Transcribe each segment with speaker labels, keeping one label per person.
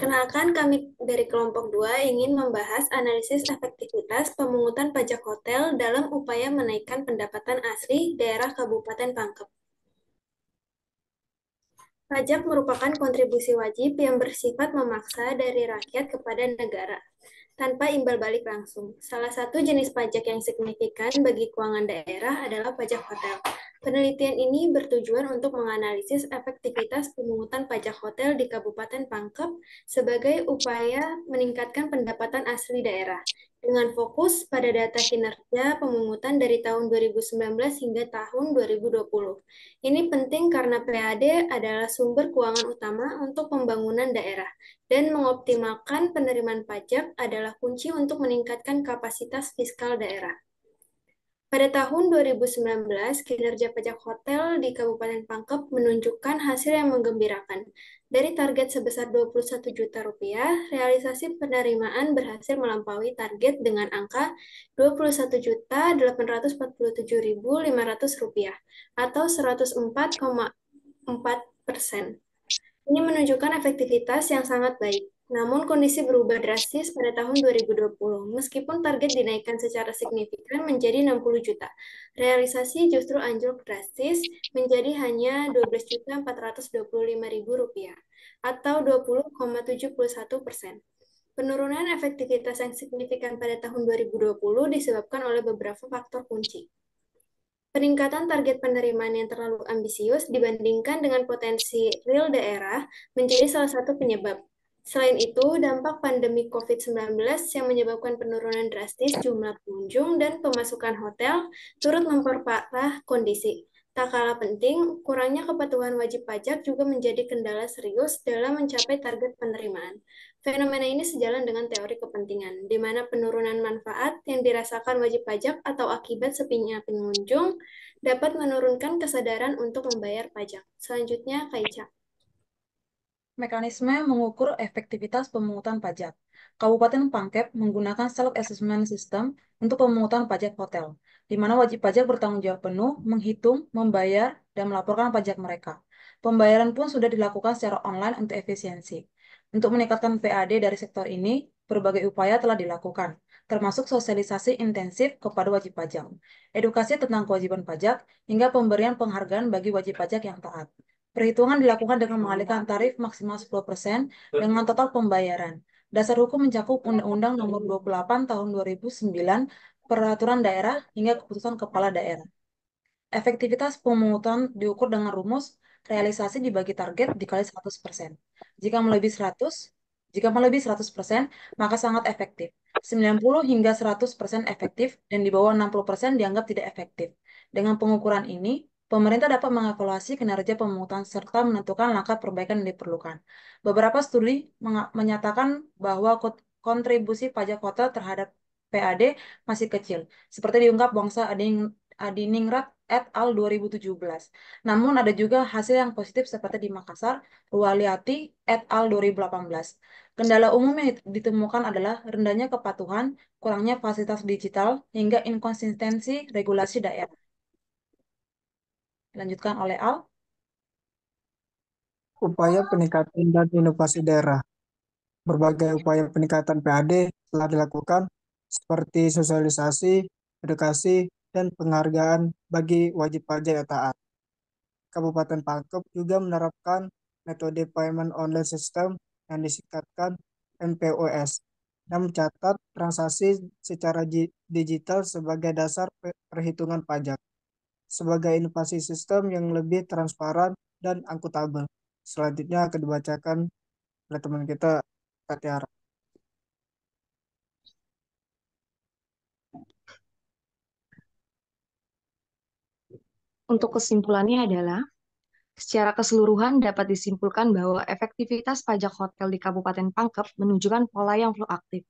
Speaker 1: Perkenalkan, kami dari kelompok 2 ingin membahas analisis efektivitas pemungutan pajak hotel dalam upaya menaikkan pendapatan asli daerah Kabupaten Pangkep. Pajak merupakan kontribusi wajib yang bersifat memaksa dari rakyat kepada negara, tanpa imbal balik langsung. Salah satu jenis pajak yang signifikan bagi keuangan daerah adalah pajak hotel. Penelitian ini bertujuan untuk menganalisis efektivitas pemungutan pajak hotel di Kabupaten Pangkep sebagai upaya meningkatkan pendapatan asli daerah, dengan fokus pada data kinerja pemungutan dari tahun 2019 hingga tahun 2020. Ini penting karena PAD adalah sumber keuangan utama untuk pembangunan daerah, dan mengoptimalkan penerimaan pajak adalah kunci untuk meningkatkan kapasitas fiskal daerah. Pada tahun 2019, kinerja pajak hotel di Kabupaten Pangkep menunjukkan hasil yang menggembirakan. Dari target sebesar 21 juta rupiah, realisasi penerimaan berhasil melampaui target dengan angka 21.847.500 rupiah atau 104,4%. Ini menunjukkan efektivitas yang sangat baik. Namun kondisi berubah drastis pada tahun 2020. Meskipun target dinaikkan secara signifikan menjadi 60 juta, realisasi justru anjlok drastis menjadi hanya 12.425.000 rupiah atau 20,71%. Penurunan efektivitas yang signifikan pada tahun 2020 disebabkan oleh beberapa faktor kunci. Peningkatan target penerimaan yang terlalu ambisius dibandingkan dengan potensi real daerah menjadi salah satu penyebab. Selain itu, dampak pandemi COVID-19 yang menyebabkan penurunan drastis jumlah pengunjung dan pemasukan hotel turut memperparah kondisi. Tak kalah penting, kurangnya kepatuhan wajib pajak juga menjadi kendala serius dalam mencapai target penerimaan. Fenomena ini sejalan dengan teori kepentingan, di mana penurunan manfaat yang dirasakan wajib pajak atau akibat sepinya pengunjung dapat menurunkan kesadaran untuk membayar pajak. Selanjutnya, Kaica.
Speaker 2: Mekanisme mengukur efektivitas pemungutan pajak. Kabupaten Pangkep menggunakan self-assessment system untuk pemungutan pajak hotel, di mana wajib pajak bertanggung jawab penuh, menghitung, membayar, dan melaporkan pajak mereka. Pembayaran pun sudah dilakukan secara online untuk efisiensi. Untuk meningkatkan PAD dari sektor ini, berbagai upaya telah dilakukan, termasuk sosialisasi intensif kepada wajib pajak, edukasi tentang kewajiban pajak, hingga pemberian penghargaan bagi wajib pajak yang taat. Perhitungan dilakukan dengan mengalihkan tarif maksimal 10% dengan total pembayaran. Dasar hukum mencakup Undang-Undang Nomor 28 Tahun 2009, Peraturan Daerah, hingga Keputusan Kepala Daerah. Efektivitas pemungutan diukur dengan rumus realisasi dibagi target dikali 100%. Jika melebihi 100, jika melebihi 100%, maka sangat efektif. 90 hingga 100% efektif dan di bawah 60% dianggap tidak efektif. Dengan pengukuran ini, pemerintah dapat mengevaluasi kinerja pemungutan serta menentukan langkah perbaikan yang diperlukan. Beberapa studi menyatakan bahwa kontribusi pajak hotel terhadap PAD masih kecil, seperti diungkap Bangsa Adiningrat et al. 2017. Namun ada juga hasil yang positif seperti di Makassar, Ruwaliati et al. 2018. Kendala umum yang ditemukan adalah rendahnya kepatuhan, kurangnya fasilitas digital, hingga inkonsistensi regulasi daerah. Dilanjutkan oleh Al.
Speaker 3: Upaya peningkatan dan inovasi daerah. Berbagai upaya peningkatan PAD telah dilakukan seperti sosialisasi, edukasi, dan penghargaan bagi wajib pajak yang taat. Kabupaten Pangkep juga menerapkan metode payment online system yang disingkatkan MPOS yang mencatat transaksi secara digital sebagai dasar perhitungan pajak, sebagai inovasi sistem yang lebih transparan dan akuntabel. Selanjutnya akan dibacakan oleh teman kita, Kak Tiara.
Speaker 4: Untuk kesimpulannya adalah, secara keseluruhan dapat disimpulkan bahwa efektivitas pajak hotel di Kabupaten Pangkep menunjukkan pola yang fluktuatif.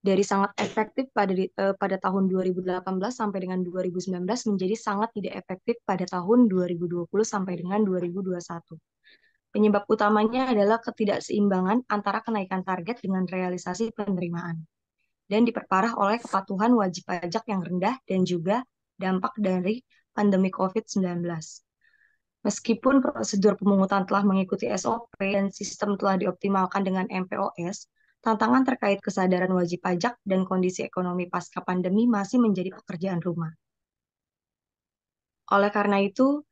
Speaker 4: Dari sangat efektif pada tahun 2018 sampai dengan 2019 menjadi sangat tidak efektif pada tahun 2020 sampai dengan 2021. Penyebab utamanya adalah ketidakseimbangan antara kenaikan target dengan realisasi penerimaan, dan diperparah oleh kepatuhan wajib pajak yang rendah dan juga dampak dari pandemi COVID-19. Meskipun prosedur pemungutan telah mengikuti SOP dan sistem telah dioptimalkan dengan MPOS, tantangan terkait kesadaran wajib pajak dan kondisi ekonomi pasca pandemi masih menjadi pekerjaan rumah. Oleh karena itu,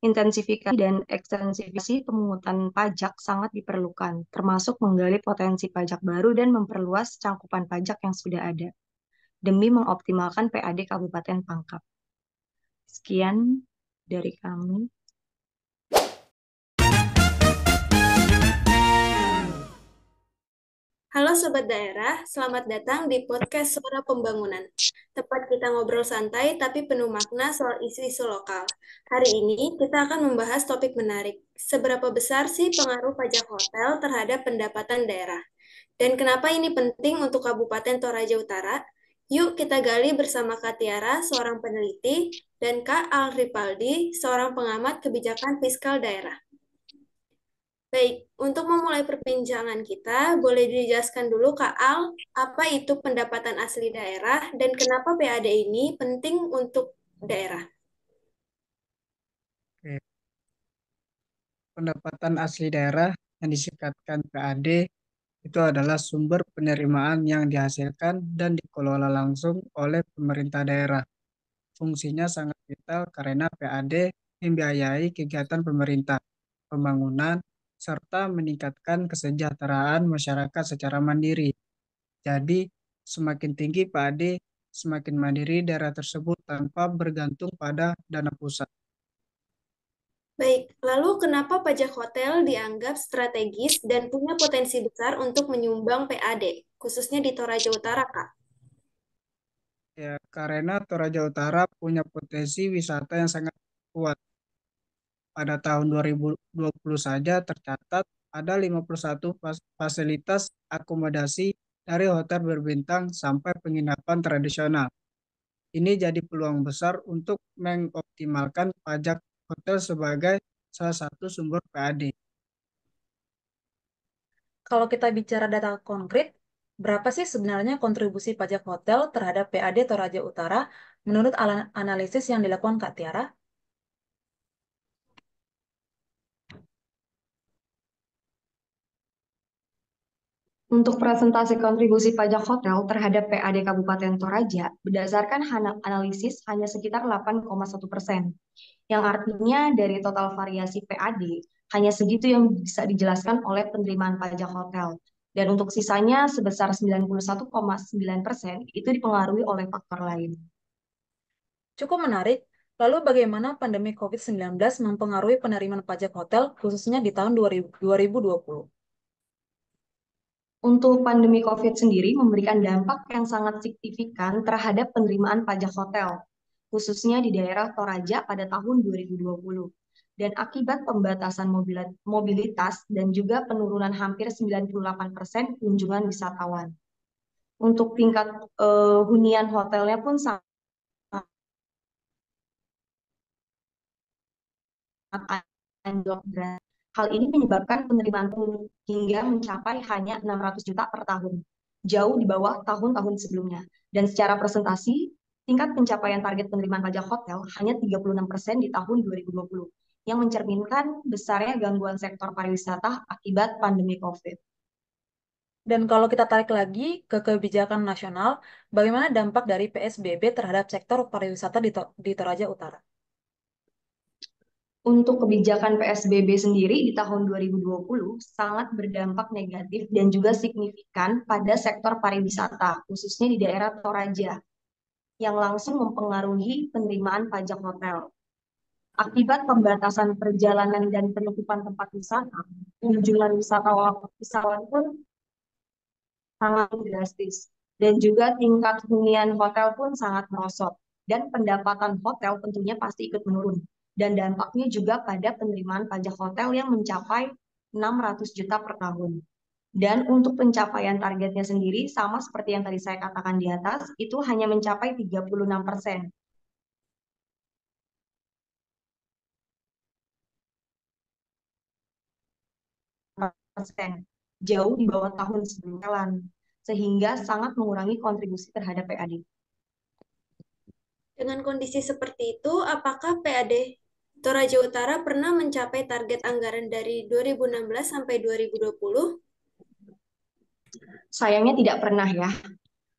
Speaker 4: intensifikasi dan ekstensifikasi pemungutan pajak sangat diperlukan, termasuk menggali potensi pajak baru dan memperluas cangkupan pajak yang sudah ada, demi mengoptimalkan PAD Kabupaten Pangkep. Sekian dari kami.
Speaker 1: Halo Sobat Daerah, selamat datang di podcast Suara Pembangunan. Tempat kita ngobrol santai tapi penuh makna soal isu-isu lokal. Hari ini kita akan membahas topik menarik. Seberapa besar sih pengaruh pajak hotel terhadap pendapatan daerah? Dan kenapa ini penting untuk Kabupaten Toraja Utara? Yuk kita gali bersama Kak Tiara, seorang peneliti, dan Kak Al Ripaldi, seorang pengamat kebijakan fiskal daerah. Baik, untuk memulai perbincangan kita, boleh dijelaskan dulu Kak Al, apa itu pendapatan asli daerah dan kenapa PAD ini penting untuk daerah?
Speaker 3: Oke. Pendapatan asli daerah yang disingkatkan PAD itu adalah sumber penerimaan yang dihasilkan dan dikelola langsung oleh pemerintah daerah. Fungsinya sangat vital karena PAD membiayai kegiatan pemerintah, pembangunan, serta meningkatkan kesejahteraan masyarakat secara mandiri. Jadi, semakin tinggi PAD, semakin mandiri daerah tersebut tanpa bergantung pada dana pusat.
Speaker 1: Baik, lalu kenapa pajak hotel dianggap strategis dan punya potensi besar untuk menyumbang PAD, khususnya di Toraja Utara, Kak?
Speaker 3: Ya, karena Toraja Utara punya potensi wisata yang sangat kuat. Pada tahun 2020 saja tercatat ada 51 fasilitas akomodasi dari hotel berbintang sampai penginapan tradisional. Ini jadi peluang besar untuk mengoptimalkan pajak hotel sebagai salah satu sumber PAD.
Speaker 2: Kalau kita bicara data konkret, berapa sih sebenarnya kontribusi pajak hotel terhadap PAD Toraja Utara menurut analisis yang dilakukan Kak Tiara?
Speaker 4: Untuk presentasi kontribusi pajak hotel terhadap PAD Kabupaten Toraja, berdasarkan analisis hanya sekitar 8,1%, yang artinya dari total variasi PAD, hanya segitu yang bisa dijelaskan oleh penerimaan pajak hotel. Dan untuk sisanya sebesar 91,9% itu dipengaruhi oleh faktor lain.
Speaker 2: Cukup menarik. Lalu bagaimana pandemi COVID-19 mempengaruhi penerimaan pajak hotel khususnya di tahun 2020?
Speaker 4: Untuk pandemi COVID sendiri memberikan dampak yang sangat signifikan terhadap penerimaan pajak hotel, khususnya di daerah Toraja pada tahun 2020. Dan akibat pembatasan mobilitas dan juga penurunan hampir 98% kunjungan wisatawan. Untuk tingkat hunian hotelnya pun sangat anjlok. Hal ini menyebabkan penerimaan hingga mencapai hanya 600 juta per tahun, jauh di bawah tahun-tahun sebelumnya. Dan secara presentasi, tingkat pencapaian target penerimaan pajak hotel hanya 36% di tahun 2020, yang mencerminkan besarnya gangguan sektor pariwisata akibat pandemi COVID.
Speaker 2: Dan kalau kita tarik lagi ke kebijakan nasional, bagaimana dampak dari PSBB terhadap sektor pariwisata di Toraja Utara?
Speaker 4: Untuk kebijakan PSBB sendiri di tahun 2020 sangat berdampak negatif dan juga signifikan pada sektor pariwisata, khususnya di daerah Toraja, yang langsung mempengaruhi penerimaan pajak hotel. Akibat pembatasan perjalanan dan penutupan tempat wisata, kunjungan wisatawan pun sangat drastis. Dan juga tingkat hunian hotel pun sangat merosot. Dan pendapatan hotel tentunya pasti ikut menurun. Dan dampaknya juga pada penerimaan pajak hotel yang mencapai 600 juta per tahun. Dan untuk pencapaian targetnya sendiri, sama seperti yang tadi saya katakan di atas, itu hanya mencapai 36%. Jauh di bawah tahun sebelumnya, sehingga sangat mengurangi kontribusi terhadap PAD.
Speaker 1: Dengan kondisi seperti itu, apakah PAD Toraja Utara pernah mencapai target anggaran dari 2016 sampai 2020?
Speaker 4: Sayangnya tidak pernah ya.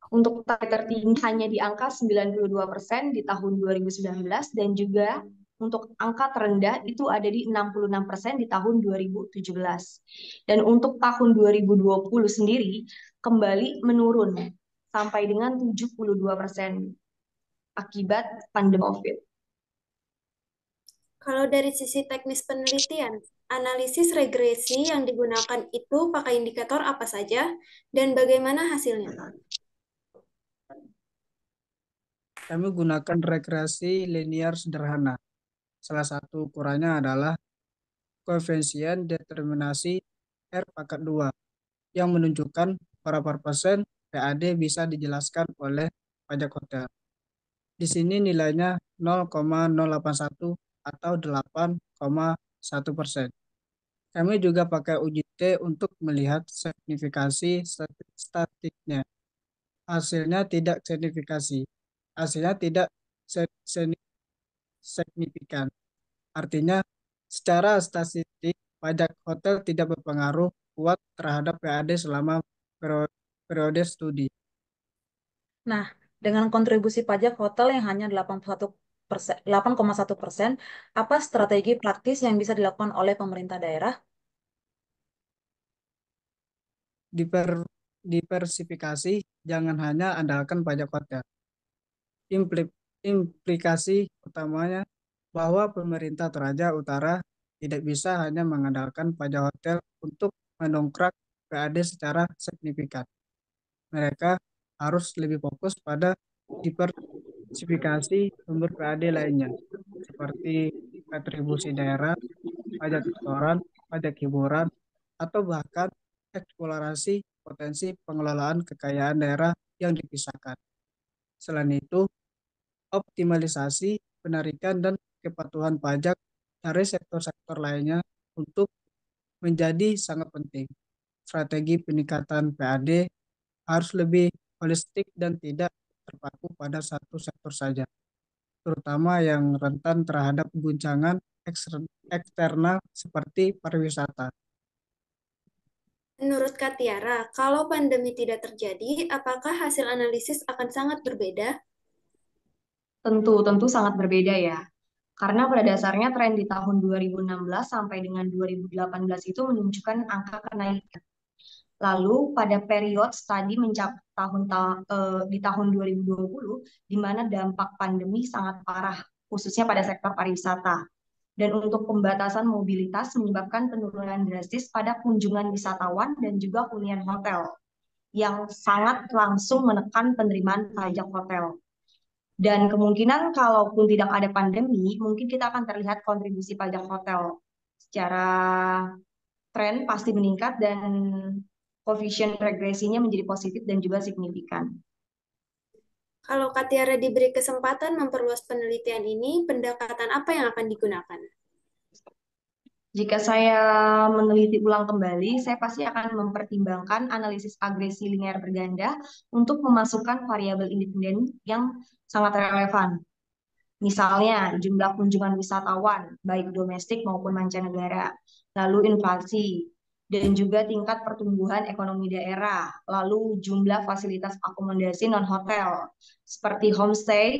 Speaker 4: Untuk target tertinggi hanya di angka 92% di tahun 2019 dan juga untuk angka terendah itu ada di 66% di tahun 2017. Dan untuk tahun 2020 sendiri kembali menurun sampai dengan 72% akibat pandemi COVID.
Speaker 1: Kalau dari sisi teknis penelitian, analisis regresi yang digunakan itu pakai indikator apa saja dan bagaimana hasilnya?
Speaker 3: Kami gunakan regresi linear sederhana. Salah satu ukurannya adalah koefisien determinasi R/2 yang menunjukkan berapa persen PAD bisa dijelaskan oleh pajak hotel. Di sini nilainya 0,081 atau 8,1%. Kami juga pakai uji T untuk melihat signifikasi statistiknya. Hasilnya tidak signifikasi. Hasilnya tidak signifikan. Artinya, secara statistik, pajak hotel tidak berpengaruh kuat terhadap PAD selama periode studi.
Speaker 2: Nah, dengan kontribusi pajak hotel yang hanya 8,1%, apa strategi praktis yang bisa dilakukan oleh pemerintah daerah?
Speaker 3: Diversifikasi, jangan hanya andalkan pajak hotel. Implikasi utamanya bahwa pemerintah Toraja Utara tidak bisa hanya mengandalkan pajak hotel untuk mendongkrak PAD secara signifikan. Mereka harus lebih fokus pada diversifikasi sumber PAD lainnya, seperti kontribusi daerah, pajak restoran, pajak hiburan, atau bahkan eksplorasi potensi pengelolaan kekayaan daerah yang dipisahkan. Selain itu, optimalisasi penarikan dan kepatuhan pajak dari sektor-sektor lainnya untuk menjadi sangat penting. Strategi peningkatan PAD harus lebih holistik dan tidak terpaku pada satu sektor saja, terutama yang rentan terhadap guncangan eksternal seperti pariwisata.
Speaker 1: Menurut Kak Tiara, kalau pandemi tidak terjadi, apakah hasil analisis akan sangat berbeda?
Speaker 4: Tentu sangat berbeda ya. Karena pada dasarnya tren di tahun 2016 sampai dengan 2018 itu menunjukkan angka kenaikan. Lalu pada periode studi mencapai di tahun 2020 di mana dampak pandemi sangat parah khususnya pada sektor pariwisata. Dan untuk pembatasan mobilitas menyebabkan penurunan drastis pada kunjungan wisatawan dan juga hunian hotel yang sangat langsung menekan penerimaan pajak hotel. Dan kemungkinan kalaupun tidak ada pandemi, mungkin kita akan terlihat kontribusi pajak hotel secara tren pasti meningkat dan koefisien regresinya menjadi positif dan juga signifikan.
Speaker 1: Kalau Kak Tiara diberi kesempatan memperluas penelitian ini, pendekatan apa yang akan digunakan?
Speaker 4: Jika saya meneliti ulang kembali, saya pasti akan mempertimbangkan analisis agresi linear berganda untuk memasukkan variabel independen yang sangat relevan. Misalnya, jumlah kunjungan wisatawan, baik domestik maupun mancanegara, lalu inflasi, dan juga tingkat pertumbuhan ekonomi daerah, lalu jumlah fasilitas akomodasi non-hotel, seperti homestay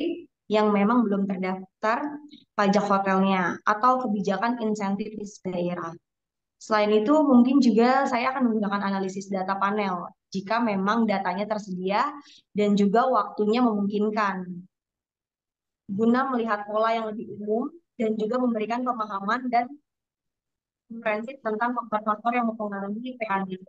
Speaker 4: yang memang belum terdaftar pajak hotelnya, atau kebijakan insentif di daerah. Selain itu, mungkin juga saya akan menggunakan analisis data panel jika memang datanya tersedia dan juga waktunya memungkinkan guna melihat pola yang lebih umum dan juga memberikan pemahaman dan komprehensif tentang faktor-faktor yang mempengaruhi PAD.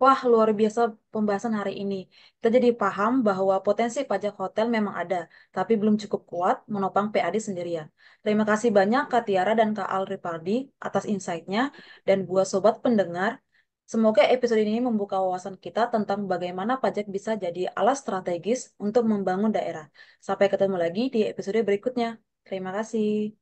Speaker 2: Wah, luar biasa pembahasan hari ini. Kita jadi paham bahwa potensi pajak hotel memang ada, tapi belum cukup kuat menopang PAD sendirian. Terima kasih banyak Kak Tiara dan Kak Alripardi atas insight-nya, dan buat sobat pendengar, semoga episode ini membuka wawasan kita tentang bagaimana pajak bisa jadi alat strategis untuk membangun daerah. Sampai ketemu lagi di episode berikutnya. Terima kasih.